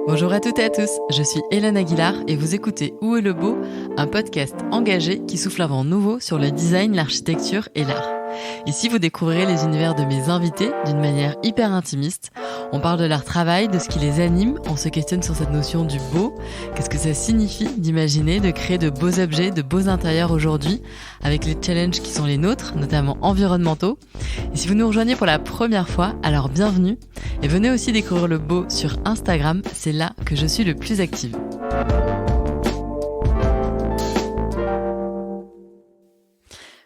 Bonjour à toutes et à tous, je suis Hélène Aguilar et vous écoutez Où est le beau, un podcast engagé qui souffle un vent nouveau sur le design, l'architecture et l'art. Ici, vous découvrirez les univers de mes invités d'une manière hyper intimiste. On parle de leur travail, de ce qui les anime, on se questionne sur cette notion du beau. Qu'est-ce que ça signifie d'imaginer, de créer de beaux objets, de beaux intérieurs aujourd'hui, avec les challenges qui sont les nôtres, notamment environnementaux. Et si vous nous rejoignez pour la première fois, alors bienvenue. Et venez aussi découvrir le beau sur Instagram, c'est là que je suis le plus active.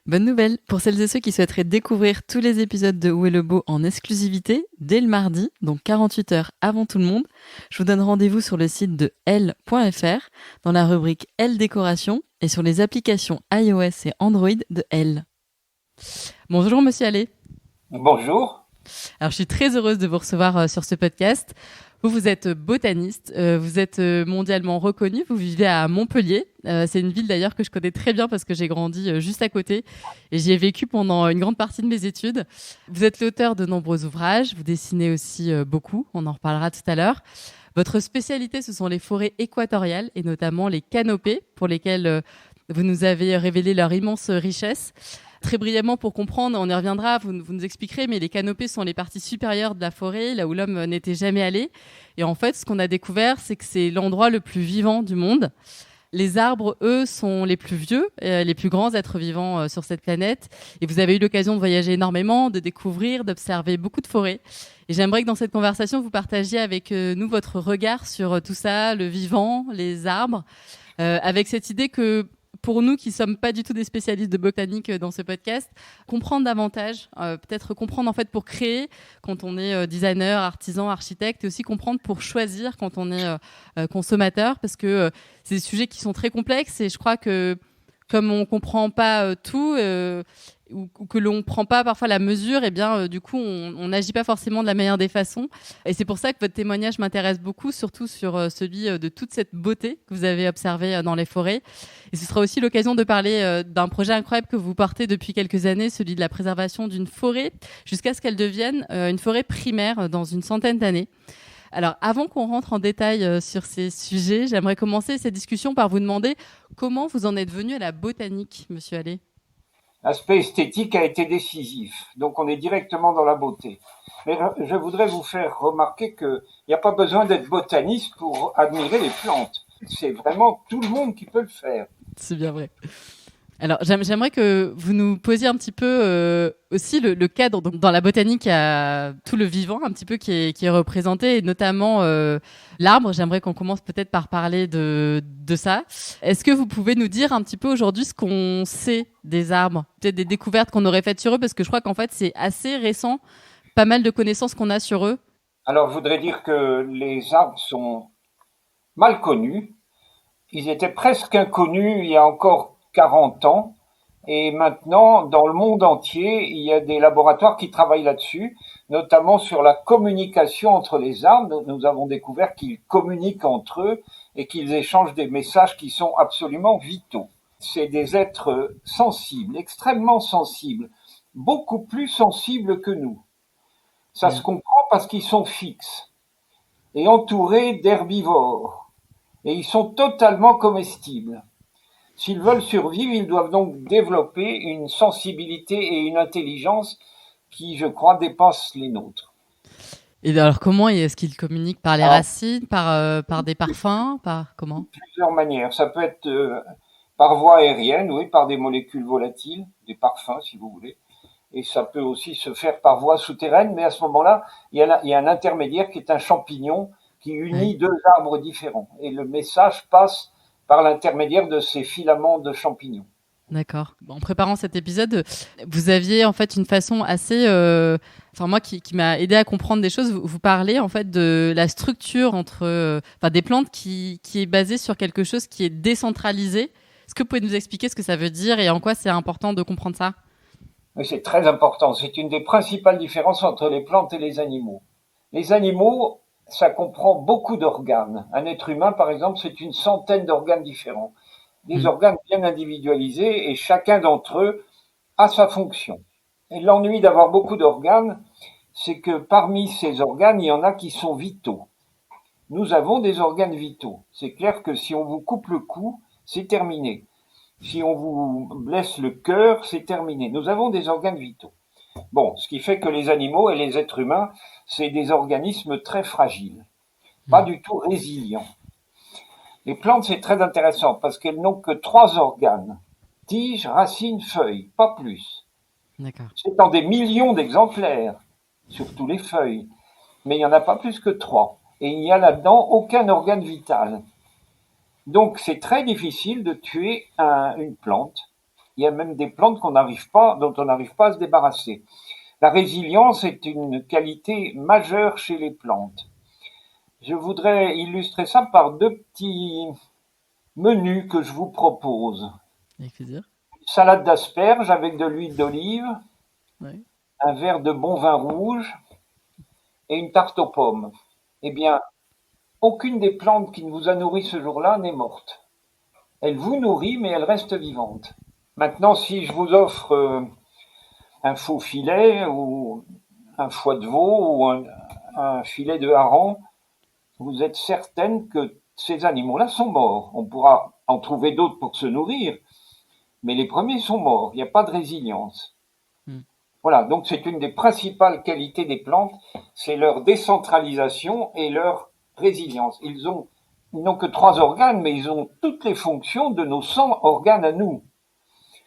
Bonne nouvelle, pour celles et ceux qui souhaiteraient découvrir tous les épisodes de Où est le beau en exclusivité, dès le mardi, donc 48 heures avant tout le monde, je vous donne rendez-vous sur le site de Elle.fr, dans la rubrique Elle Décoration, et sur les applications iOS et Android de Elle. Bonjour Monsieur Allais. Bonjour. Alors je suis très heureuse de vous recevoir sur ce podcast. Vous êtes botaniste, vous êtes mondialement reconnu, vous vivez à Montpellier. C'est une ville d'ailleurs que je connais très bien parce que j'ai grandi juste à côté et j'y ai vécu pendant une grande partie de mes études. Vous êtes l'auteur de nombreux ouvrages, vous dessinez aussi beaucoup, on en reparlera tout à l'heure. Votre spécialité, ce sont les forêts équatoriales et notamment les canopées pour lesquelles vous nous avez révélé leur immense richesse. Très brièvement, pour comprendre, on y reviendra, vous nous expliquerez, mais les canopées sont les parties supérieures de la forêt, là où l'homme n'était jamais allé. Et en fait, ce qu'on a découvert, c'est que c'est l'endroit le plus vivant du monde. Les arbres, eux, sont les plus vieux, les plus grands êtres vivants sur cette planète. Et vous avez eu l'occasion de voyager énormément, de découvrir, d'observer beaucoup de forêts. Et j'aimerais que dans cette conversation, vous partagiez avec nous votre regard sur tout ça, le vivant, les arbres, avec cette idée que pour nous qui ne sommes pas du tout des spécialistes de botanique dans ce podcast, comprendre davantage, peut-être comprendre en fait pour créer quand on est designer, artisan, architecte, et aussi comprendre pour choisir quand on est consommateur, parce que c'est des sujets qui sont très complexes et je crois que comme on ne comprend pas tout ou que l'on ne prend pas parfois la mesure, et bien du coup on n'agit pas forcément de la meilleure des façons. Et c'est pour ça que votre témoignage m'intéresse beaucoup, surtout sur celui de toute cette beauté que vous avez observée dans les forêts. Et ce sera aussi l'occasion de parler d'un projet incroyable que vous portez depuis quelques années, celui de la préservation d'une forêt, jusqu'à ce qu'elle devienne une forêt primaire dans une centaine d'années. Alors, avant qu'on rentre en détail sur ces sujets, j'aimerais commencer cette discussion par vous demander comment vous en êtes venu à la botanique, Monsieur Allais. L'aspect esthétique a été décisif, donc on est directement dans la beauté. Mais je voudrais vous faire remarquer qu'il n'y a pas besoin d'être botaniste pour admirer les plantes. C'est vraiment tout le monde qui peut le faire. C'est bien vrai. Alors, j'aimerais que vous nous posiez un petit peu aussi le cadre. Donc, dans la botanique, il y a tout le vivant un petit peu qui est représenté, et notamment l'arbre. J'aimerais qu'on commence peut-être par parler de ça. Est-ce que vous pouvez nous dire un petit peu aujourd'hui ce qu'on sait des arbres, peut-être des découvertes qu'on aurait faites sur eux, parce que je crois qu'en fait, c'est assez récent, pas mal de connaissances qu'on a sur eux. Alors, je voudrais dire que les arbres sont mal connus. Ils étaient presque inconnus il y a encore 40 ans. Et maintenant, dans le monde entier, il y a des laboratoires qui travaillent là-dessus, notamment sur la communication entre les arbres. Nous avons découvert qu'ils communiquent entre eux et qu'ils échangent des messages qui sont absolument vitaux. C'est des êtres sensibles, extrêmement sensibles, beaucoup plus sensibles que nous. Ça se comprend parce qu'ils sont fixes et entourés d'herbivores. Et ils sont totalement comestibles. S'ils veulent survivre, ils doivent donc développer une sensibilité et une intelligence qui, je crois, dépassent les nôtres. Et alors, comment est-ce qu'ils communiquent? Par les racines, par des parfums, par comment? De plusieurs manières. Ça peut être par voie aérienne, oui, par des molécules volatiles, des parfums, si vous voulez. Et ça peut aussi se faire par voie souterraine, mais à ce moment-là, il y a un intermédiaire qui est un champignon qui unit deux arbres différents. Et le message passe par l'intermédiaire de ces filaments de champignons. D'accord. En préparant cet épisode, vous aviez en fait une façon assez, moi qui m'a aidé à comprendre des choses. Vous parlez en fait de la structure entre, des plantes qui est basée sur quelque chose qui est décentralisé. Est-ce que vous pouvez nous expliquer ce que ça veut dire et en quoi c'est important de comprendre ça? Oui, c'est très important. C'est une des principales différences entre les plantes et les animaux. Les animaux, ça comprend beaucoup d'organes. Un être humain, par exemple, c'est une centaine d'organes différents. Des organes bien individualisés et chacun d'entre eux a sa fonction. Et l'ennui d'avoir beaucoup d'organes, c'est que parmi ces organes, il y en a qui sont vitaux. nous avons des organes vitaux. C'est clair que si on vous coupe le cou, c'est terminé. Si on vous blesse le cœur, c'est terminé. Nous avons des organes vitaux. Bon, ce qui fait que les animaux et les êtres humains, c'est des organismes très fragiles, pas du tout résilients. Les plantes, c'est très intéressant parce qu'elles n'ont que 3 organes. Tiges, racines, feuilles, pas plus. D'accord. C'est dans des millions d'exemplaires, surtout les feuilles. Mais il n'y en a pas plus que 3. Et il n'y a là-dedans aucun organe vital. Donc c'est très difficile de tuer une plante. Il y a même des plantes dont on n'arrive pas à se débarrasser. La résilience est une qualité majeure chez les plantes. Je voudrais illustrer ça par 2 petits menus que je vous propose. Avec plaisir. Une salade d'asperges avec de l'huile d'olive, Ouais. un verre de bon vin rouge et une tarte aux pommes. Eh bien, aucune des plantes qui vous a nourri ce jour-là n'est morte. Elle vous nourrit, mais elle reste vivante. Maintenant, si je vous offre un faux filet ou un foie de veau ou un filet de hareng, vous êtes certaine que ces animaux-là sont morts. On pourra en trouver d'autres pour se nourrir, mais les premiers sont morts. Il n'y a pas de résilience. Voilà, donc c'est une des principales qualités des plantes, c'est leur décentralisation et leur résilience. Ils n'ont que 3 organes, mais ils ont toutes les fonctions de nos 100 organes à nous.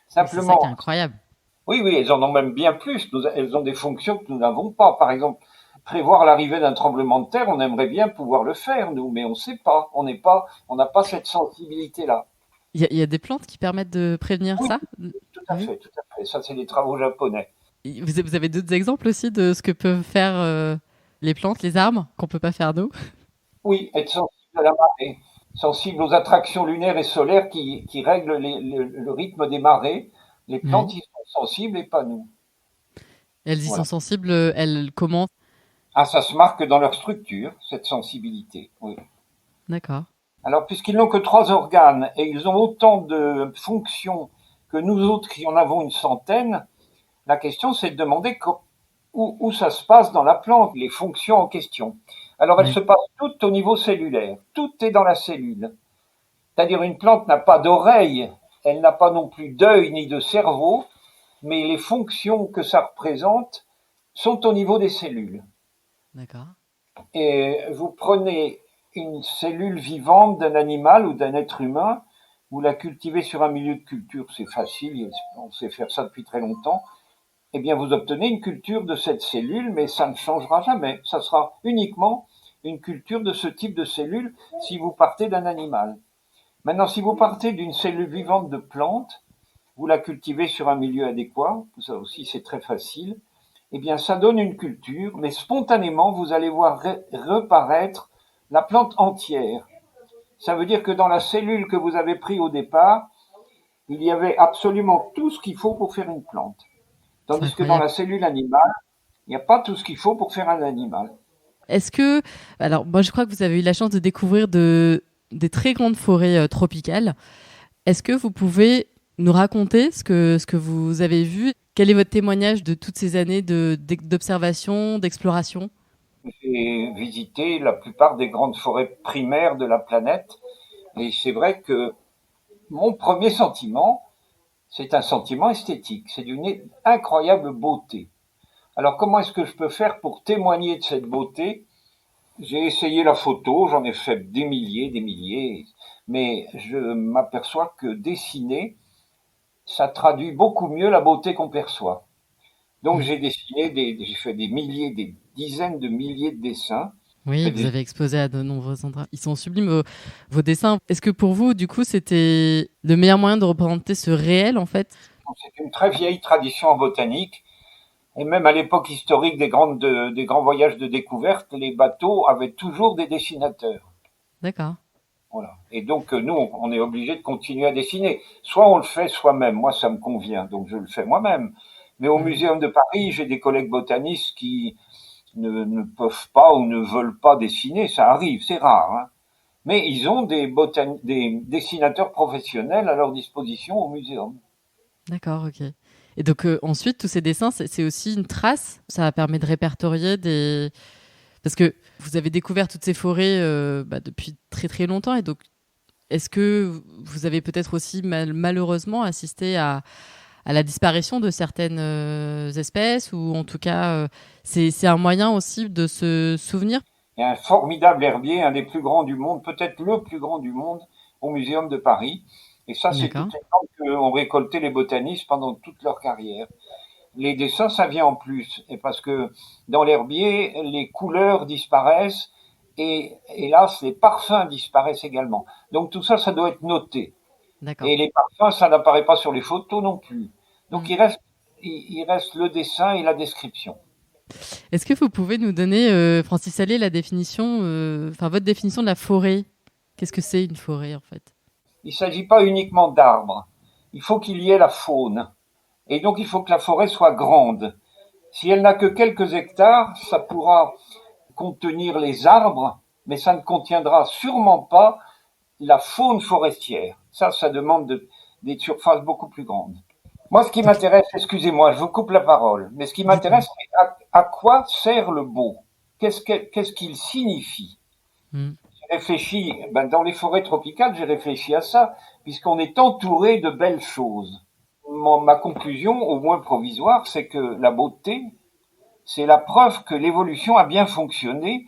Simplement. C'est ça qui est incroyable. Oui, elles en ont même bien plus. Elles ont des fonctions que nous n'avons pas. Par exemple, prévoir l'arrivée d'un tremblement de terre, on aimerait bien pouvoir le faire, nous, mais on ne sait pas. On n'a pas cette sensibilité-là. Il y a des plantes qui permettent de prévenir ça? Tout à fait. Ça, c'est des travaux japonais. Vous avez d'autres exemples aussi de ce que peuvent faire les plantes, les arbres, qu'on ne peut pas faire nous? Oui, être sensible à la marée, sensible aux attractions lunaires et solaires qui règlent le rythme des marées. Les plantes y sont sensibles et pas nous. Elles y sont sensibles, elles comment? Ah, ça se marque dans leur structure, cette sensibilité. Oui. D'accord. Alors, puisqu'ils n'ont que 3 organes et ils ont autant de fonctions que nous autres qui en avons une centaine, la question c'est de demander où ça se passe dans la plante, les fonctions en question. Alors, elles se passent toutes au niveau cellulaire. Tout est dans la cellule. C'est-à-dire une plante n'a pas d'oreille, elle n'a pas non plus d'œil ni de cerveau, mais les fonctions que ça représente sont au niveau des cellules. D'accord. Et vous prenez une cellule vivante d'un animal ou d'un être humain, vous la cultivez sur un milieu de culture, c'est facile, on sait faire ça depuis très longtemps, eh bien vous obtenez une culture de cette cellule, mais ça ne changera jamais. Ça sera uniquement une culture de ce type de cellule si vous partez d'un animal. Maintenant, si vous partez d'une cellule vivante de plante, vous la cultivez sur un milieu adéquat, ça aussi c'est très facile, eh bien ça donne une culture, mais spontanément vous allez voir reparaître la plante entière. Ça veut dire que dans la cellule que vous avez prise au départ, il y avait absolument tout ce qu'il faut pour faire une plante. Tandis que dans la cellule animale, il n'y a pas tout ce qu'il faut pour faire un animal. Est-ce que, alors moi je crois que vous avez eu la chance de découvrir des très grandes forêts tropicales. Est-ce que vous pouvez nous raconter ce que vous avez vu? Quel est votre témoignage de toutes ces années d'observation, d'exploration? J'ai visité la plupart des grandes forêts primaires de la planète et c'est vrai que mon premier sentiment, c'est un sentiment esthétique, c'est d'une incroyable beauté. Alors comment est-ce que je peux faire pour témoigner de cette beauté? J'ai essayé la photo, j'en ai fait des milliers, mais je m'aperçois que dessiner, ça traduit beaucoup mieux la beauté qu'on perçoit. Donc j'ai fait des milliers, des dizaines de milliers de dessins. Oui, vous avez exposé à de nombreux endroits. Ils sont sublimes, vos dessins. Est-ce que pour vous, du coup, c'était le meilleur moyen de représenter ce réel, en fait? C'est une très vieille tradition en botanique. Et même à l'époque historique des grands voyages de découverte, les bateaux avaient toujours des dessinateurs. D'accord. Voilà. Et donc, nous, on est obligé de continuer à dessiner. Soit on le fait soi-même. Moi, ça me convient. Donc, je le fais moi-même. Mais au Muséum de Paris, j'ai des collègues botanistes qui ne peuvent pas ou ne veulent pas dessiner. Ça arrive, c'est rare. Hein. Mais ils ont des dessinateurs professionnels à leur disposition au muséum. D'accord, ok. Et donc ensuite, tous ces dessins, c'est aussi une trace. Ça permet de répertorier Parce que vous avez découvert toutes ces forêts depuis très très longtemps, et donc est-ce que vous avez peut-être aussi malheureusement assisté à la disparition de certaines espèces, ou en tout cas, c'est un moyen aussi de se souvenir? Il y a un formidable herbier, un des plus grands du monde, peut-être le plus grand du monde, au Muséum de Paris. Et ça, c'est toutes D'accord. les plantes qu'ont récolté les botanistes pendant toute leur carrière. Les dessins, ça vient en plus, et parce que dans l'herbier, les couleurs disparaissent, et hélas, les parfums disparaissent également. Donc tout ça, ça doit être noté. D'accord. Et les parfums, ça n'apparaît pas sur les photos non plus. Donc Mm. il reste le dessin et la description. Est-ce que vous pouvez nous donner, Francis Allais, la définition, votre définition de la forêt? Qu'est-ce que c'est une forêt en fait? Il ne s'agit pas uniquement d'arbres. Il faut qu'il y ait la faune. Et donc il faut que la forêt soit grande. Si elle n'a que quelques hectares, ça pourra contenir les arbres, mais ça ne contiendra sûrement pas la faune forestière. Ça demande des surfaces beaucoup plus grandes. Moi, ce qui Donc, m'intéresse, excusez-moi, je vous coupe la parole, mais ce qui dites-moi. m'intéresse, c'est à quoi sert le beau? Qu'est-ce qu'il signifie? Mm. J'ai réfléchi, dans les forêts tropicales, j'ai réfléchi à ça, puisqu'on est entouré de belles choses. Ma conclusion, au moins provisoire, c'est que la beauté, c'est la preuve que l'évolution a bien fonctionné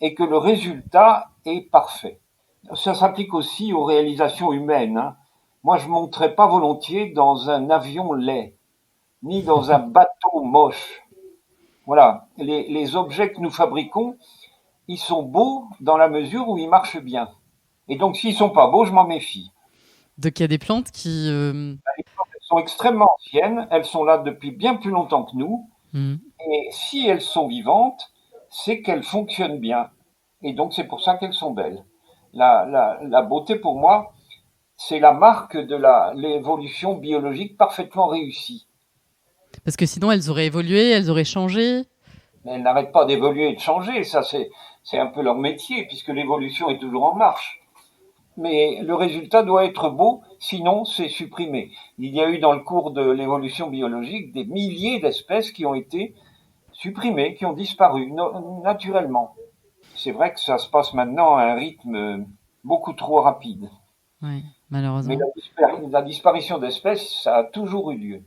et que le résultat est parfait. Ça s'applique aussi aux réalisations humaines, hein. Moi, je ne monterais pas volontiers dans un avion laid, ni dans un bateau moche. Voilà, les objets que nous fabriquons, ils sont beaux dans la mesure où ils marchent bien. Et donc, s'ils sont pas beaux, je m'en méfie. Donc il y a des plantes qui. Elles sont extrêmement anciennes, elles sont là depuis bien plus longtemps que nous, Mm. et si elles sont vivantes, c'est qu'elles fonctionnent bien. Et donc, c'est pour ça qu'elles sont belles. La beauté, pour moi, c'est la marque de l'évolution biologique parfaitement réussie. Parce que sinon elles auraient évolué, elles auraient changé. Mais elles n'arrêtent pas d'évoluer et de changer, ça c'est un peu leur métier, puisque l'évolution est toujours en marche. Mais le résultat doit être beau, sinon c'est supprimé. Il y a eu dans le cours de l'évolution biologique des milliers d'espèces qui ont été supprimées, qui ont disparu naturellement. C'est vrai que ça se passe maintenant à un rythme beaucoup trop rapide. Oui, Mais malheureusement. la disparition d'espèces, ça a toujours eu lieu.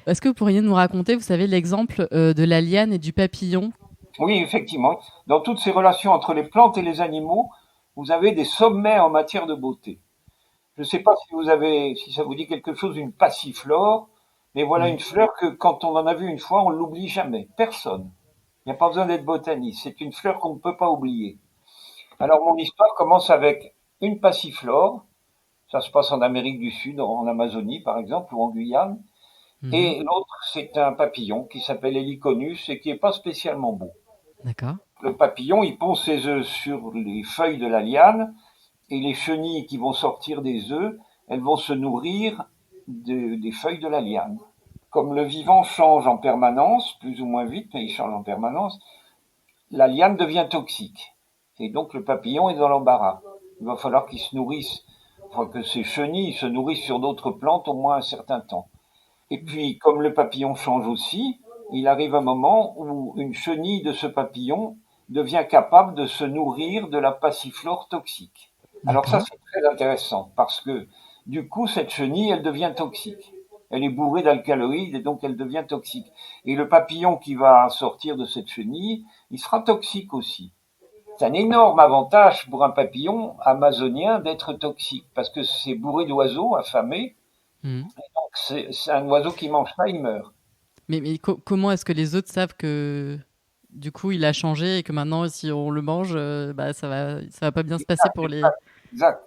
Est-ce que vous pourriez nous raconter, vous savez, l'exemple de la liane et du papillon? Oui, effectivement. Dans toutes ces relations entre les plantes et les animaux, vous avez des sommets en matière de beauté. Je ne sais pas si ça vous dit quelque chose, une passiflore, mais voilà Oui. une fleur que quand on en a vu une fois, on ne l'oublie jamais. Personne. Il n'y a pas besoin d'être botaniste. C'est une fleur qu'on ne peut pas oublier. Alors mon histoire commence avec une passiflore. Ça se passe en Amérique du Sud, en Amazonie par exemple, ou en Guyane. Mhm. Et l'autre, c'est un papillon qui s'appelle Heliconus et qui n'est pas spécialement beau. D'accord. Le papillon, il pond ses œufs sur les feuilles de la liane et les chenilles qui vont sortir des œufs, elles vont se nourrir des feuilles de la liane. Comme le vivant change en permanence, plus ou moins vite, mais il change en permanence, la liane devient toxique. Et donc le papillon est dans l'embarras. Il va falloir qu'il se nourrisse, enfin que ces chenilles se nourrissent sur d'autres plantes au moins un certain temps. Et puis, comme le papillon change aussi, il arrive un moment où une chenille de ce papillon devient capable de se nourrir de la passiflore toxique. Alors ça, D'accord. c'est très intéressant parce que du coup, cette chenille, elle devient toxique. Elle est bourrée d'alcaloïdes et donc elle devient toxique. Et le papillon qui va sortir de cette chenille, il sera toxique aussi. C'est un énorme avantage pour un papillon amazonien d'être toxique parce que c'est bourré d'oiseaux affamés. Mhm. Donc c'est un oiseau qui mange ça, il meurt. Mais comment est-ce que les autres savent que du coup il a changé et que maintenant si on le mange, ça va pas bien se passer pour les. Exact.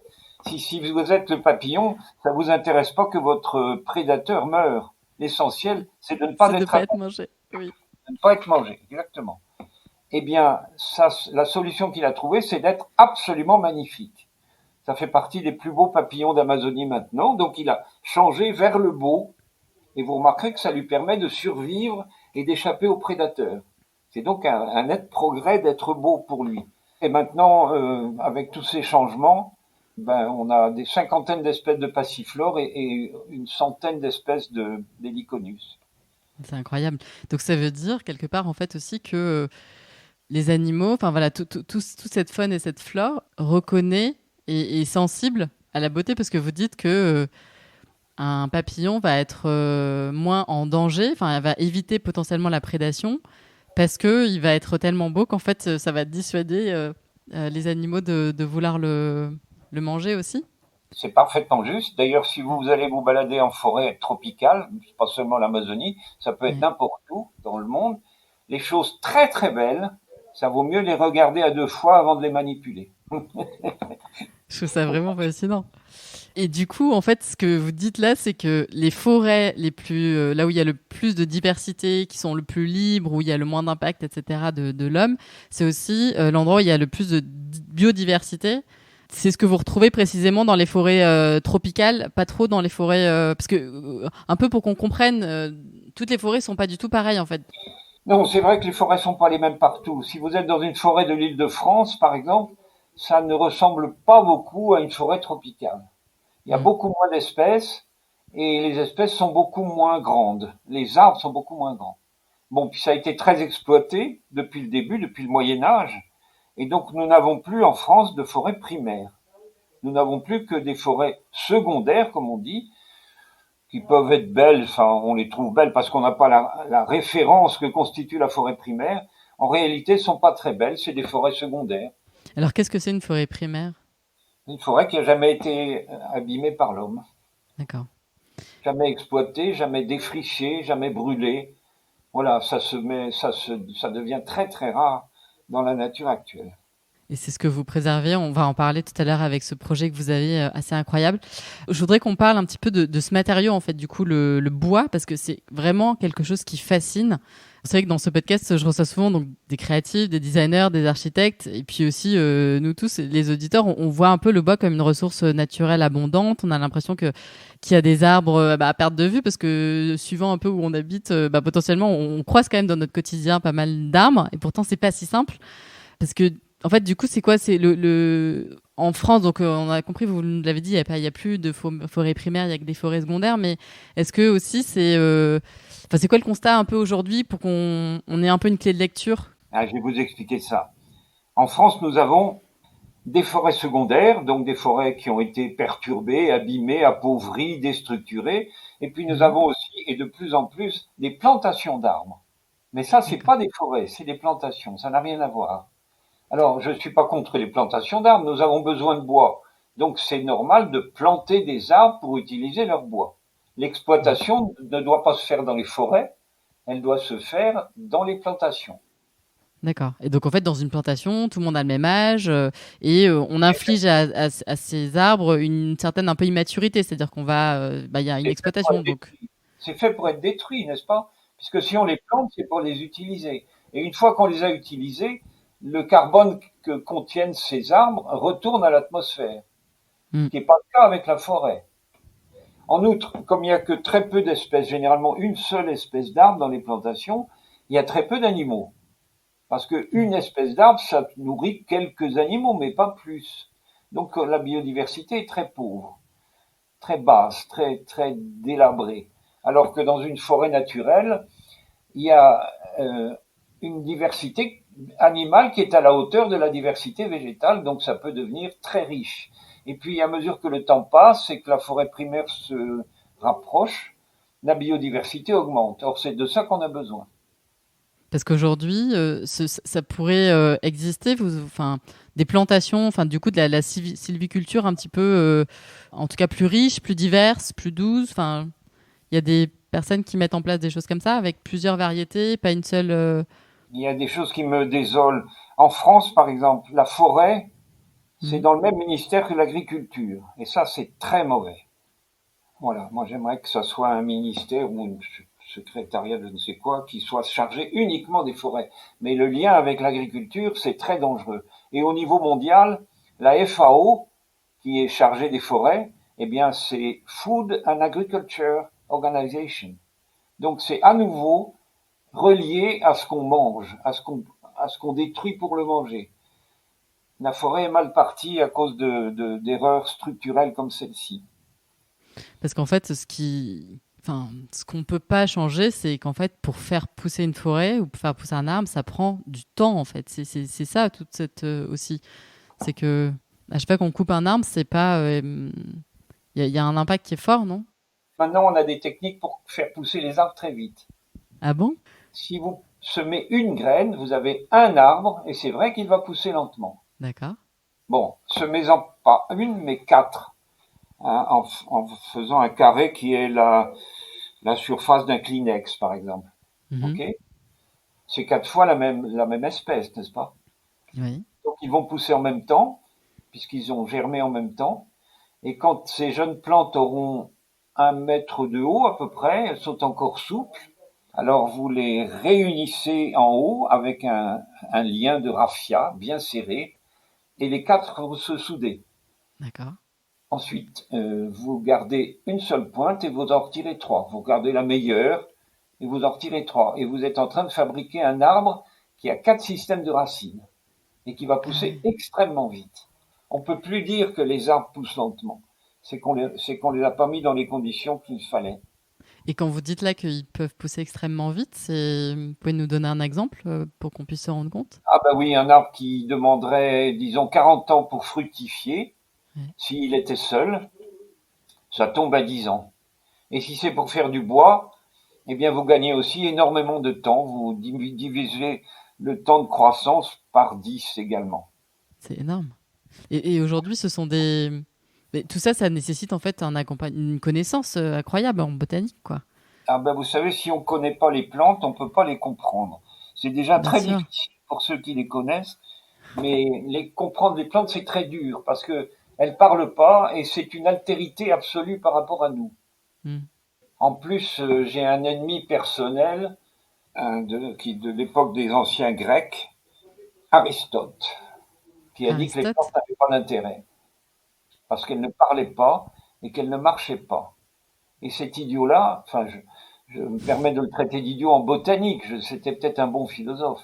Si vous êtes le papillon, ça vous intéresse pas que votre prédateur meure. L'essentiel, c'est de ne pas C'est de être, pas être mangé. Oui. de ne pas être mangé. Exactement. Eh bien, ça, la solution qu'il a trouvée, c'est d'être absolument magnifique. Ça fait partie des plus beaux papillons d'Amazonie maintenant. Donc, il a changé vers le beau. Et vous remarquerez que ça lui permet de survivre et d'échapper aux prédateurs. C'est donc un net progrès d'être beau pour lui. Et maintenant, avec tous ces changements, on a des cinquantaines d'espèces de passiflore et une centaine d'espèces d'héliconus. C'est incroyable. Donc ça veut dire quelque part en fait aussi que les animaux, enfin voilà, toute cette faune et cette flore reconnaît et est sensible à la beauté parce que vous dites que un papillon va être moins en danger, enfin, elle va éviter potentiellement la prédation parce que il va être tellement beau qu'en fait, ça va dissuader les animaux de vouloir le manger aussi. C'est parfaitement juste. D'ailleurs, si vous allez vous balader en forêt tropicale, pas seulement l'Amazonie, ça peut être Ouais. n'importe où dans le monde, les choses très très belles, ça vaut mieux les regarder à deux fois avant de les manipuler. Je trouve ça vraiment fascinant. Et du coup, en fait, ce que vous dites là, c'est que les forêts les plus, là où il y a le plus de diversité, qui sont le plus libres, où il y a le moins d'impact, etc., de l'homme, c'est aussi l'endroit où il y a le plus de biodiversité. C'est ce que vous retrouvez précisément dans les forêts tropicales, pas trop dans les forêts, parce que un peu pour qu'on comprenne, toutes les forêts sont pas du tout pareilles en fait. Non, c'est vrai que les forêts sont pas les mêmes partout. Si vous êtes dans une forêt de l'île de France, par exemple, ça ne ressemble pas beaucoup à une forêt tropicale. Il y a Mm. beaucoup moins d'espèces et les espèces sont beaucoup moins grandes. Les arbres sont beaucoup moins grands. Bon, puis ça a été très exploité depuis le début, depuis le Moyen Âge, et donc nous n'avons plus en France de forêts primaires. Nous n'avons plus que des forêts secondaires, comme on dit, qui peuvent être belles, enfin on les trouve belles parce qu'on n'a pas la référence que constitue la forêt primaire. En réalité, elles ne sont pas très belles, c'est des forêts secondaires. Alors, qu'est-ce que c'est une forêt primaire? Une forêt qui n'a jamais été abîmée par l'homme, D'accord. jamais exploitée, jamais défrichée, jamais brûlée. Voilà, ça devient très très rare dans la nature actuelle. Et c'est ce que vous préservez. On va en parler tout à l'heure avec ce projet que vous avez assez incroyable. Je voudrais qu'on parle un petit peu de ce matériau, en fait, du coup, le bois, parce que c'est vraiment quelque chose qui fascine. C'est vrai que dans ce podcast, je reçois souvent donc, des créatifs, des designers, des architectes, et puis aussi nous tous, les auditeurs, on voit un peu le bois comme une ressource naturelle abondante. On a l'impression que qu'il y a des arbres à perte de vue, parce que suivant un peu où on habite, potentiellement, on croise quand même dans notre quotidien pas mal d'arbres, et pourtant, c'est pas si simple. Parce que, en fait, du coup, c'est quoi? C'est en France, donc on a compris, vous l'avez dit, il y a plus de forêts primaires, il y a que des forêts secondaires, mais est-ce que aussi enfin, c'est quoi le constat un peu aujourd'hui pour qu'on ait un peu une clé de lecture? Ah, je vais vous expliquer ça. En France, nous avons des forêts secondaires, donc des forêts qui ont été perturbées, abîmées, appauvries, déstructurées. Et puis nous Mhm. avons aussi, et de plus en plus, des plantations d'arbres. Mais ça, c'est D'accord. pas des forêts, c'est des plantations. Ça n'a rien à voir. Alors, je ne suis pas contre les plantations d'arbres. Nous avons besoin de bois. Donc, c'est normal de planter des arbres pour utiliser leur bois. Mm. L'exploitation ne doit pas se faire dans les forêts. Elle doit se faire dans les plantations. D'accord. Et donc, en fait, dans une plantation, tout le monde a le même âge et on inflige à ces arbres une certaine un peu immaturité, c'est-à-dire il y a une C'est fait pour exploitation. être Donc, détruit. C'est fait pour être détruit, n'est-ce pas? Puisque si on les plante, c'est pour les utiliser. Et une fois qu'on les a utilisés, le carbone que contiennent ces arbres retourne à l'atmosphère, mm. ce qui n'est pas le cas avec la forêt. En outre, comme il n'y a que très peu d'espèces, généralement une seule espèce d'arbre dans les plantations, il y a très peu d'animaux. Parce qu'une espèce d'arbre, ça nourrit quelques animaux, mais pas plus. Donc la biodiversité est très pauvre, très basse, très, très délabrée. Alors que dans une forêt naturelle, il y a une diversité animale qui est à la hauteur de la diversité végétale, donc ça peut devenir très riche. Et puis, à mesure que le temps passe et que la forêt primaire se rapproche, la biodiversité augmente. Or, c'est de ça qu'on a besoin. Parce qu'aujourd'hui, ça pourrait exister, enfin, des plantations, enfin, du coup, de la sylviculture un petit peu, en tout cas, plus riche, plus diverse, plus douce. Enfin, il y a des personnes qui mettent en place des choses comme ça avec plusieurs variétés, pas une seule. Il y a des choses qui me désolent. En France, par exemple, la forêt, c'est Mhm. dans le même ministère que l'agriculture. Et ça, c'est très mauvais. Voilà, moi j'aimerais que ça soit un ministère ou un secrétariat de je ne sais quoi qui soit chargé uniquement des forêts. Mais le lien avec l'agriculture, c'est très dangereux. Et au niveau mondial, la FAO, qui est chargée des forêts, eh bien c'est Food and Agriculture Organization. Donc c'est à nouveau relié à ce qu'on mange, à ce qu'on détruit pour le manger. La forêt est mal partie à cause d'erreurs structurelles comme celle-ci. Parce qu'en fait, enfin, ce qu'on peut pas changer, c'est qu'en fait, pour faire pousser une forêt ou pour faire pousser un arbre, ça prend du temps, en fait. C'est ça, toute cette aussi. C'est que à chaque fois qu'on coupe un arbre, c'est pas, y a un impact qui est fort, non? Maintenant, on a des techniques pour faire pousser les arbres très vite. Ah bon? Si vous semez une graine, vous avez un arbre et c'est vrai qu'il va pousser lentement. D'accord. Bon, semez-en pas une, mais quatre, hein, en faisant un carré qui est la surface d'un Kleenex, par exemple. Mhm. Ok? C'est quatre fois la même espèce, n'est-ce pas? Oui. Donc ils vont pousser en même temps, puisqu'ils ont germé en même temps. Et quand ces jeunes plantes auront 1 mètre de haut à peu près, elles sont encore souples, alors vous les réunissez en haut avec un lien de raffia bien serré, et les quatre vont se souder. D'accord. Ensuite, vous gardez une seule pointe et vous en retirez trois. Vous gardez la meilleure et vous en retirez trois. Et vous êtes en train de fabriquer un arbre qui a 4 systèmes de racines et qui va Ah pousser ouais. extrêmement vite. On ne peut plus dire que les arbres poussent lentement. C'est qu'on les a pas mis dans les conditions qu'il fallait. Et quand vous dites là qu'ils peuvent pousser extrêmement vite, vous pouvez nous donner un exemple pour qu'on puisse se rendre compte? Ah ben oui, un arbre qui demanderait, disons, 40 ans pour fructifier, Ouais. s'il était seul, ça tombe à 10 ans. Et si c'est pour faire du bois, eh bien, vous gagnez aussi énormément de temps. Vous divisez le temps de croissance par 10 également. C'est énorme. Et aujourd'hui, ce sont des... Mais tout ça, ça nécessite en fait une connaissance incroyable en botanique, quoi. Ah ben, vous savez, si on ne connaît pas les plantes, on ne peut pas les comprendre. C'est déjà Bien très sûr. difficile pour ceux qui les connaissent, mais comprendre les plantes, c'est très dur parce que elles parlent pas et c'est une altérité absolue par rapport à nous. Mm. En plus, j'ai un ennemi personnel de l'époque des anciens Grecs, Aristote, qui a dit que les plantes Aristote? n'avaient pas d'intérêt parce qu'elles ne parlaient pas et qu'elles ne marchaient pas. Et cet idiot-là, enfin, je me permets de le traiter d'idiot en botanique, c'était peut-être un bon philosophe,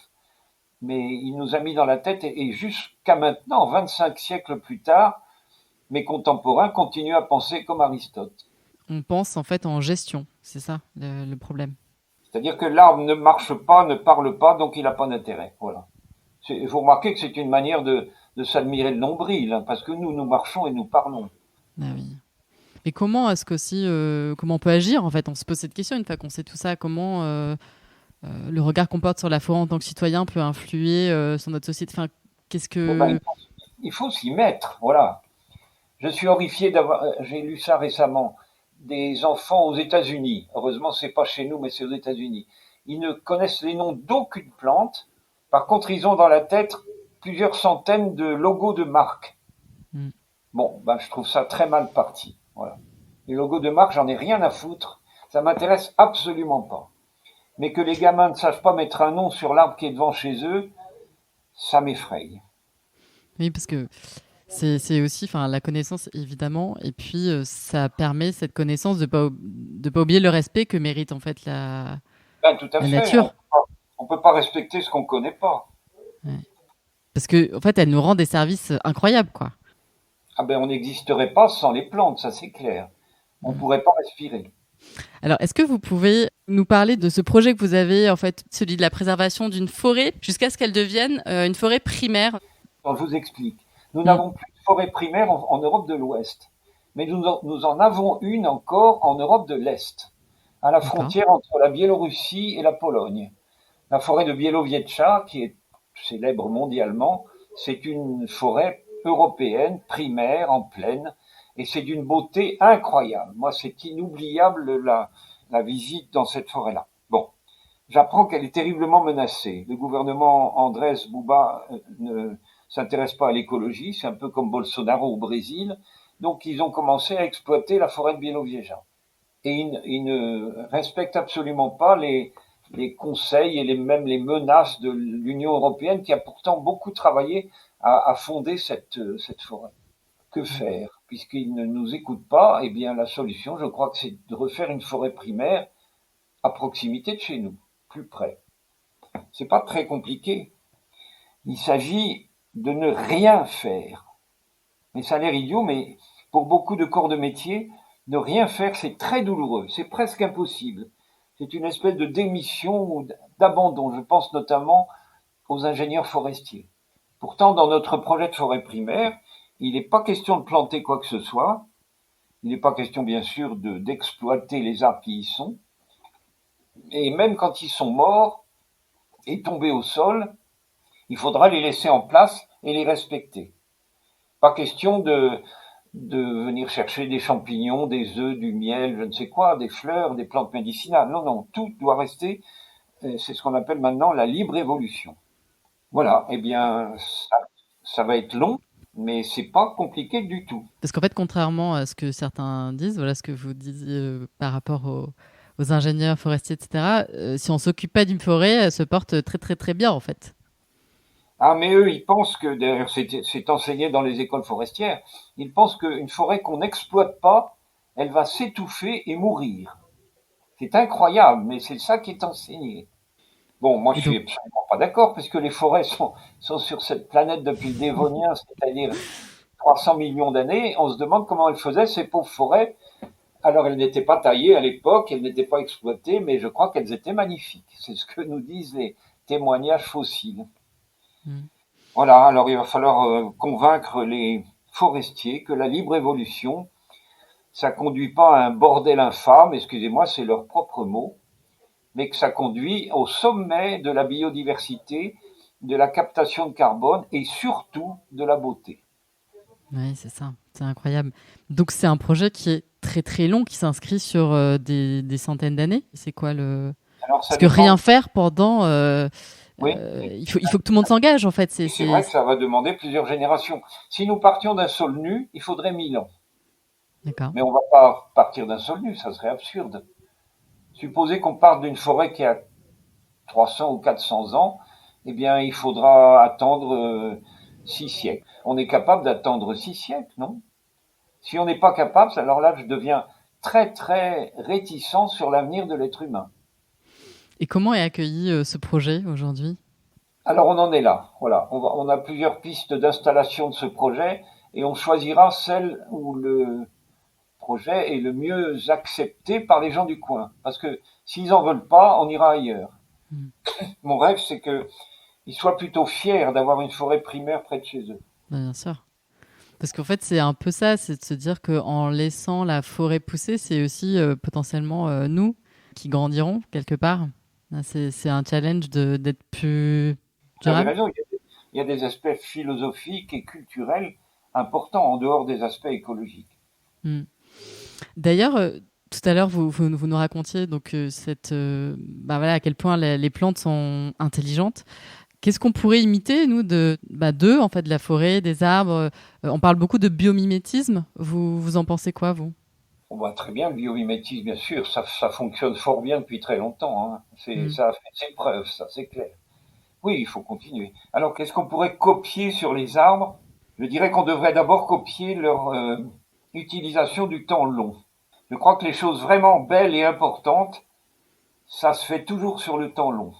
mais il nous a mis dans la tête, et jusqu'à maintenant, 25 siècles plus tard, mes contemporains continuent à penser comme Aristote. On pense en fait en gestion, c'est ça le problème. C'est-à-dire que l'arbre ne marche pas, ne parle pas, donc il n'a pas d'intérêt. Voilà. Vous remarquez que c'est une manière de s'admirer le nombril, hein, parce que nous marchons et nous parlons. Ah oui. Et comment est-ce qu'aussi, comment on peut agir en fait? On se pose cette question une fois qu'on sait tout ça. Comment le regard qu'on porte sur la forêt en tant que citoyen peut influer sur notre société? Enfin, qu'est-ce Eh ben, que... il faut s'y mettre, voilà. Je suis horrifié d'avoir, j'ai lu ça récemment, des enfants aux États-Unis. Heureusement, c'est pas chez nous, mais c'est aux États-Unis. Ils ne connaissent les noms d'aucune plante. Par contre, ils ont dans la tête plusieurs centaines de logos de marques. Hmm. Bon, ben, je trouve ça très mal parti. Voilà. Les logos de marque, j'en ai rien à foutre. Ça m'intéresse absolument pas. Mais que les gamins ne sachent pas mettre un nom sur l'arbre qui est devant chez eux, ça m'effraie. Oui, parce que c'est aussi, enfin, la connaissance évidemment, et puis ça permet cette connaissance de pas oublier le respect que mérite en fait Ben, tout à la fait. nature. On peut pas respecter ce qu'on connaît pas. Ouais. Parce que en fait, elle nous rend des services incroyables, quoi. Ah ben, on n'existerait pas sans les plantes, ça c'est clair. On Mm. pourrait pas respirer. Alors, est-ce que vous pouvez nous parler de ce projet que vous avez, en fait, celui de la préservation d'une forêt, jusqu'à ce qu'elle devienne une forêt primaire? Alors, je vous explique. Nous Mm. n'avons plus de forêt primaire en Europe de l'Ouest, mais nous en avons une encore en Europe de l'Est, à la D'accord. frontière entre la Biélorussie et la Pologne. La forêt de Biélowiecza, qui est célèbre mondialement, c'est une forêt européenne, primaire, en plaine, et c'est d'une beauté incroyable. Moi, c'est inoubliable la visite dans cette forêt-là. Bon, j'apprends qu'elle est terriblement menacée. Le gouvernement Andrés Buba ne s'intéresse pas à l'écologie, c'est un peu comme Bolsonaro au Brésil, donc ils ont commencé à exploiter la forêt de Biélowiecza. Et ils ne respectent absolument pas les conseils et même les menaces de l'Union européenne qui a pourtant beaucoup travaillé à fonder cette forêt. Que Mm. faire? Puisqu'ils ne nous écoutent pas, eh bien la solution, je crois que c'est de refaire une forêt primaire à proximité de chez nous, plus près. C'est pas très compliqué. Il s'agit de ne rien faire. Mais ça a l'air idiot, mais pour beaucoup de corps de métier, Ne rien faire, c'est très douloureux, c'est presque impossible. C'est une espèce de démission ou d'abandon. Je pense notamment aux ingénieurs forestiers. Pourtant, dans notre projet de forêt primaire, il n'est pas question de planter quoi que ce soit. Il n'est pas question, bien sûr, d'exploiter les arbres qui y sont. Et même quand ils sont morts et tombés au sol, il faudra les laisser en place et les respecter. Pas question de venir chercher des champignons, des œufs, du miel, je ne sais quoi, des fleurs, des plantes médicinales. Non, non, tout doit rester. C'est ce qu'on appelle maintenant la libre évolution. Voilà, eh bien, ça va être long, mais c'est pas compliqué du tout. Parce qu'en fait, contrairement à ce que certains disent, voilà ce que vous disiez par rapport aux ingénieurs forestiers, etc., si on s'occupe pas d'une forêt, elle se porte très très très bien en fait. Ah, mais eux, ils pensent que, d'ailleurs, c'est enseigné dans les écoles forestières, ils pensent qu'une forêt qu'on n'exploite pas, elle va s'étouffer et mourir. C'est incroyable, mais c'est ça qui est enseigné. Bon, moi, je Et suis donc, absolument pas d'accord, puisque les forêts sont sur cette planète depuis le Dévonien, c'est-à-dire 300 millions d'années. On se demande comment elles faisaient, ces pauvres forêts. Alors, elles n'étaient pas taillées à l'époque, elles n'étaient pas exploitées, mais je crois qu'elles étaient magnifiques. C'est ce que nous disent les témoignages fossiles. hmm. Voilà, alors il va falloir convaincre les forestiers que la libre évolution, ça conduit pas à un bordel infâme, excusez-moi, c'est leur propre mot, mais que ça conduit au sommet de la biodiversité, de la captation de carbone et surtout de la beauté. Oui, c'est ça, c'est incroyable. Donc c'est un projet qui est très très long, qui s'inscrit sur des centaines d'années. C'est quoi le... Alors Parce ça que rien dépend, faire pendant... oui, il faut que tout le monde s'engage en fait. et c'est vrai que ça va demander plusieurs générations. Si nous partions d'un sol nu, il faudrait 1000 ans. D'accord. Mais on va pas partir d'un sol nu, ça serait absurde. Supposez qu'on parte d'une forêt qui a 300 ou 400 ans, eh bien, il faudra attendre 6 siècles. On est capable d'attendre 6 siècles, non? Si on n'est pas capable, alors là, je deviens très, très réticent sur l'avenir de l'être humain. Et comment est accueilli ce projet aujourd'hui? Alors, on en est là. Voilà. On a plusieurs pistes d'installation de ce projet et on choisira celle où le projet est le mieux accepté par les gens du coin. Parce que s'ils en veulent pas, on ira ailleurs. Hmm. Mon rêve, c'est qu'ils soient plutôt fiers d'avoir une forêt primaire près de chez eux. Ben, bien sûr. Parce qu'en fait, c'est un peu ça, c'est de se dire qu'en laissant la forêt pousser, c'est aussi potentiellement nous qui grandirons quelque part. C'est un challenge d'être plus Vous avez durable. raison, il y a des aspects philosophiques et culturels importants en dehors des aspects écologiques. Hmm. D'ailleurs, tout à l'heure, vous nous racontiez donc bah voilà, à quel point les plantes sont intelligentes. Qu'est-ce qu'on pourrait imiter, nous, d'eux, en fait, de la forêt, des arbres? On parle beaucoup de biomimétisme. Vous en pensez quoi, vous? On voit très bien le biomimétisme, bien sûr, ça fonctionne fort bien depuis très longtemps. Hein. Hmm. Ça a fait ses preuves, ça c'est clair. Oui, il faut continuer. Alors, qu'est-ce qu'on pourrait copier sur les arbres? Je dirais qu'on devrait d'abord copier leur utilisation du temps long. Je crois que les choses vraiment belles et importantes, ça se fait toujours sur le temps long.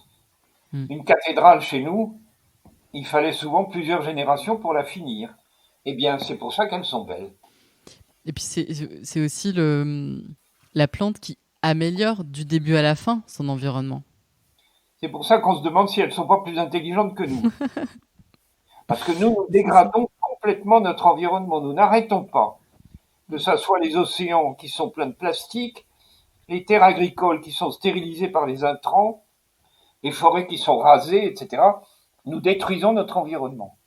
Hmm. Une cathédrale chez nous, il fallait souvent plusieurs générations pour la finir. Eh bien, c'est pour ça qu'elles sont belles. Et puis, c'est aussi la plante qui améliore du début à la fin son environnement. C'est pour ça qu'on se demande si elles sont pas plus intelligentes que nous. Parce que nous C'est ça. dégradons complètement notre environnement. Nous n'arrêtons pas. Que ce soit les océans qui sont pleins de plastique, les terres agricoles qui sont stérilisées par les intrants, les forêts qui sont rasées, etc. Nous détruisons notre environnement.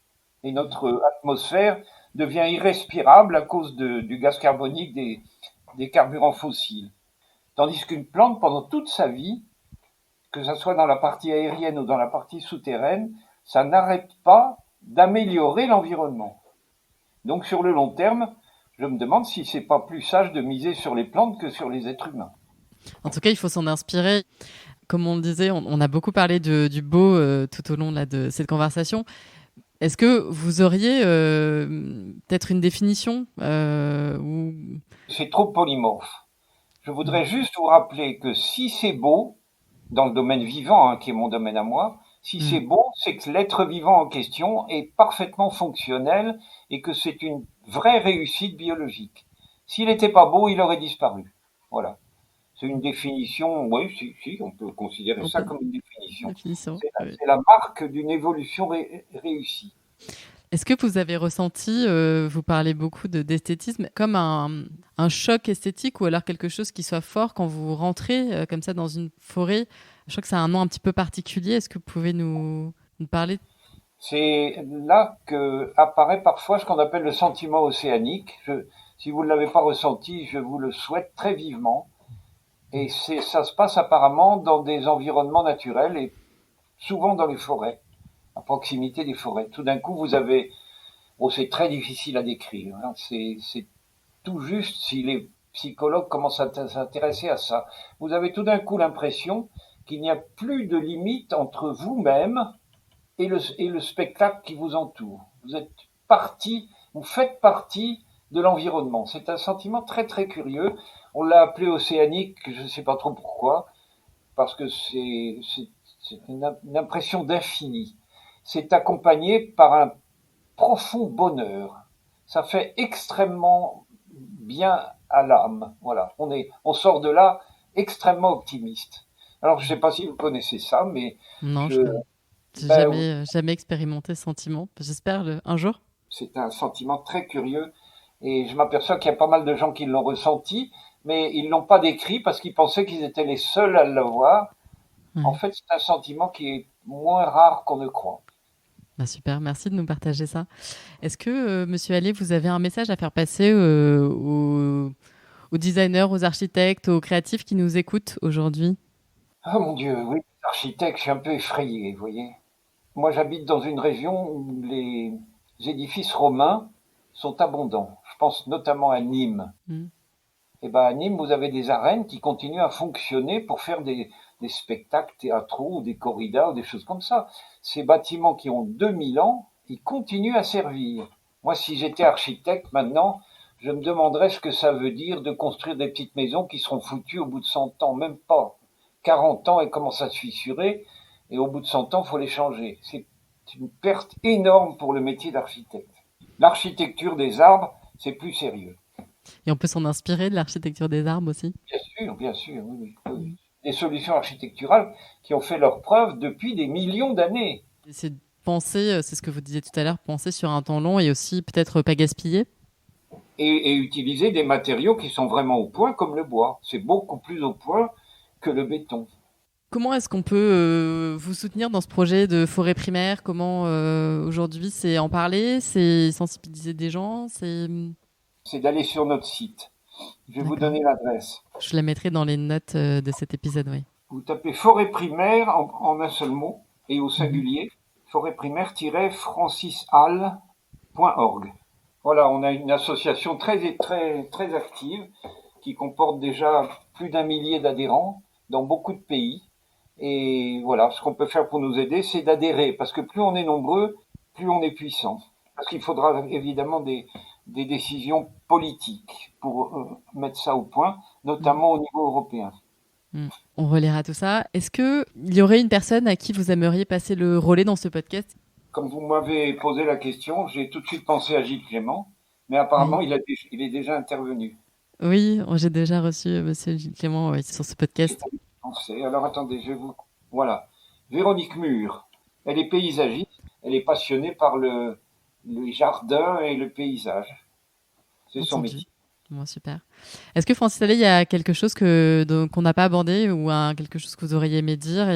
Et notre atmosphère devient irrespirable à cause du gaz carbonique des carburants fossiles. Tandis qu'une plante, pendant toute sa vie, que ce soit dans la partie aérienne ou dans la partie souterraine, ça n'arrête pas d'améliorer l'environnement. Donc sur le long terme, je me demande si c'est pas plus sage de miser sur les plantes que sur les êtres humains. En tout cas, il faut s'en inspirer. Comme on le disait, on a beaucoup parlé du beau tout au long de cette conversation. Est-ce que vous auriez peut-être une définition ou... C'est trop polymorphe. Je voudrais juste vous rappeler que si c'est beau, dans le domaine vivant, hein, qui est mon domaine à moi, si Hmm. c'est beau, c'est que l'être vivant en question est parfaitement fonctionnel et que c'est une vraie réussite biologique. S'il n'était pas beau, il aurait disparu. Voilà. C'est une définition, oui, si, on peut considérer ça comme une définition. Oui. C'est la marque d'une évolution réussie. Est-ce que vous avez ressenti, vous parlez beaucoup d'esthétisme, comme un choc esthétique ou alors quelque chose qui soit fort quand vous rentrez comme ça dans une forêt? Je crois que c'est un nom un petit peu particulier. Est-ce que vous pouvez nous parler? C'est là que apparaît parfois ce qu'on appelle le sentiment océanique. Si vous ne l'avez pas ressenti, je vous le souhaite très vivement. Et ça se passe apparemment dans des environnements naturels et souvent dans les forêts, à proximité des forêts. Tout d'un coup, vous avez, c'est très difficile à décrire, hein. C'est tout juste si les psychologues commencent à s'intéresser à ça. Vous avez tout d'un coup l'impression qu'il n'y a plus de limite entre vous-même et le spectacle qui vous entoure. Vous êtes partie, vous faites partie de l'environnement. C'est un sentiment très très curieux. On l'a appelé océanique, je ne sais pas trop pourquoi, parce que c'est une impression d'infini. C'est accompagné par un profond bonheur. Ça fait extrêmement bien à l'âme. Voilà, on sort de là extrêmement optimiste. Alors je ne sais pas si vous connaissez ça, mais Non, je n'ai jamais expérimenté ce sentiment. J'espère un jour. C'est un sentiment très curieux et je m'aperçois qu'il y a pas mal de gens qui l'ont ressenti, mais ils l'ont pas décrit parce qu'ils pensaient qu'ils étaient les seuls à l'avoir. Ouais. En fait, c'est un sentiment qui est moins rare qu'on ne croit. Bah super, merci de nous partager ça. Est-ce que, Monsieur Allais, vous avez un message à faire passer aux designers, aux architectes, aux créatifs qui nous écoutent aujourd'hui? Ah mon Dieu, oui, architecte, je suis un peu effrayé, vous voyez. Moi, j'habite dans une région où les édifices romains sont abondants. Je pense notamment à Nîmes. Et ben à Nîmes, vous avez des arènes qui continuent à fonctionner pour faire des spectacles théâtraux, ou des corridas, ou des choses comme ça. Ces bâtiments qui ont 2000 ans, ils continuent à servir. Moi, si j'étais architecte maintenant, je me demanderais ce que ça veut dire de construire des petites maisons qui seront foutues au bout de 100 ans, même pas. 40 ans, elles commencent à se fissurer, et au bout de 100 ans, il faut les changer. C'est une perte énorme pour le métier d'architecte. L'architecture des arbres, c'est plus sérieux. Et on peut s'en inspirer de l'architecture des arbres aussi? Bien sûr, oui. Des solutions architecturales qui ont fait leurs preuves depuis des millions d'années. C'est de penser, c'est ce que vous disiez tout à l'heure, penser sur un temps long et aussi peut-être pas gaspiller. Et utiliser des matériaux qui sont vraiment au point, comme le bois. C'est beaucoup plus au point que le béton. Comment est-ce qu'on peut vous soutenir dans ce projet de forêt primaire? Comment aujourd'hui c'est en parler, c'est sensibiliser des gens, c'est d'aller sur notre site. Je vais vous donner l'adresse. Je la mettrai dans les notes de cet épisode, oui. Vous tapez forêt primaire en un seul mot et au singulier, forêt primaire-francishall.org. Voilà, on a une association très active qui comporte déjà plus d'1 millier d'adhérents dans beaucoup de pays. Et voilà, ce qu'on peut faire pour nous aider, c'est d'adhérer, parce que plus on est nombreux, plus on est puissant. Parce qu'il faudra évidemment des décisions politiques pour mettre ça au point, notamment au niveau européen. On relaiera tout ça. Est-ce qu'il y aurait une personne à qui vous aimeriez passer le relais dans ce podcast? Comme vous m'avez posé la question, j'ai tout de suite pensé à Gilles Clément, mais apparemment il est déjà intervenu. Oui, j'ai déjà reçu Monsieur Gilles Clément sur ce podcast. Alors attendez, voilà. Véronique Mur, elle est paysagiste, elle est passionnée par le jardin et le paysage. C'est son métier. Bon, super. Est-ce que Francis Allais, il y a quelque chose qu'on n'a pas abordé ou quelque chose que vous auriez aimé dire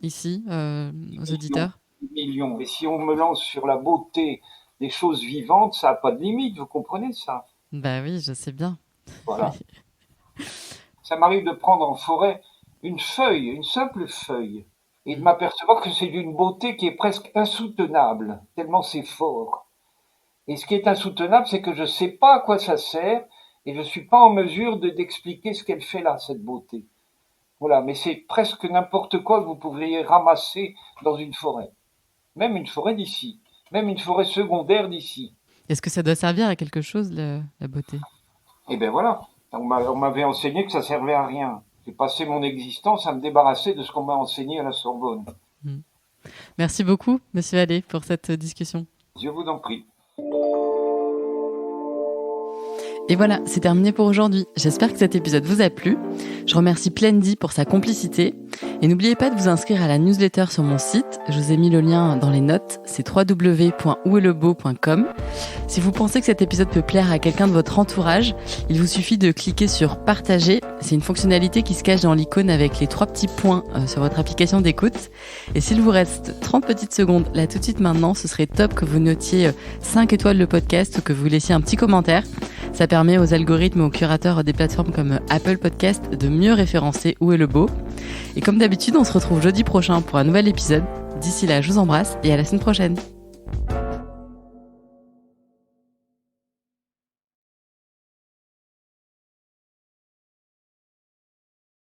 ici aux auditeurs? Millions. Et si on me lance sur la beauté des choses vivantes, ça n'a pas de limite, vous comprenez ça? Bah oui, je sais bien. Voilà. Ça m'arrive de prendre en forêt une simple feuille, et de m'apercevoir que c'est d'une beauté qui est presque insoutenable, tellement c'est fort. Et ce qui est insoutenable, c'est que je ne sais pas à quoi ça sert, et je ne suis pas en mesure d'expliquer ce qu'elle fait là, cette beauté. Voilà, mais c'est presque n'importe quoi que vous pourriez ramasser dans une forêt. Même une forêt d'ici, même une forêt secondaire d'ici. Est-ce que ça doit servir à quelque chose, la beauté? Eh bien voilà, on m'avait enseigné que ça servait à rien. J'ai passé mon existence à me débarrasser de ce qu'on m'a enseigné à la Sorbonne. Merci beaucoup, Monsieur Allais, pour cette discussion. Je vous en prie. Et voilà, c'est terminé pour aujourd'hui. J'espère que cet épisode vous a plu. Je remercie Plendy pour sa complicité. Et n'oubliez pas de vous inscrire à la newsletter sur mon site. Je vous ai mis le lien dans les notes. C'est www.oueslebeau.com. Si vous pensez que cet épisode peut plaire à quelqu'un de votre entourage, il vous suffit de cliquer sur partager. C'est une fonctionnalité qui se cache dans l'icône avec les 3 petits points sur votre application d'écoute. Et s'il vous reste 30 petites secondes là tout de suite maintenant, ce serait top que vous notiez 5 étoiles le podcast ou que vous laissiez un petit commentaire. Ça permet aux algorithmes et aux curateurs des plateformes comme Apple Podcast de mieux référencer Où est le beau. Et comme d'habitude, on se retrouve jeudi prochain pour un nouvel épisode. D'ici là, je vous embrasse et à la semaine prochaine.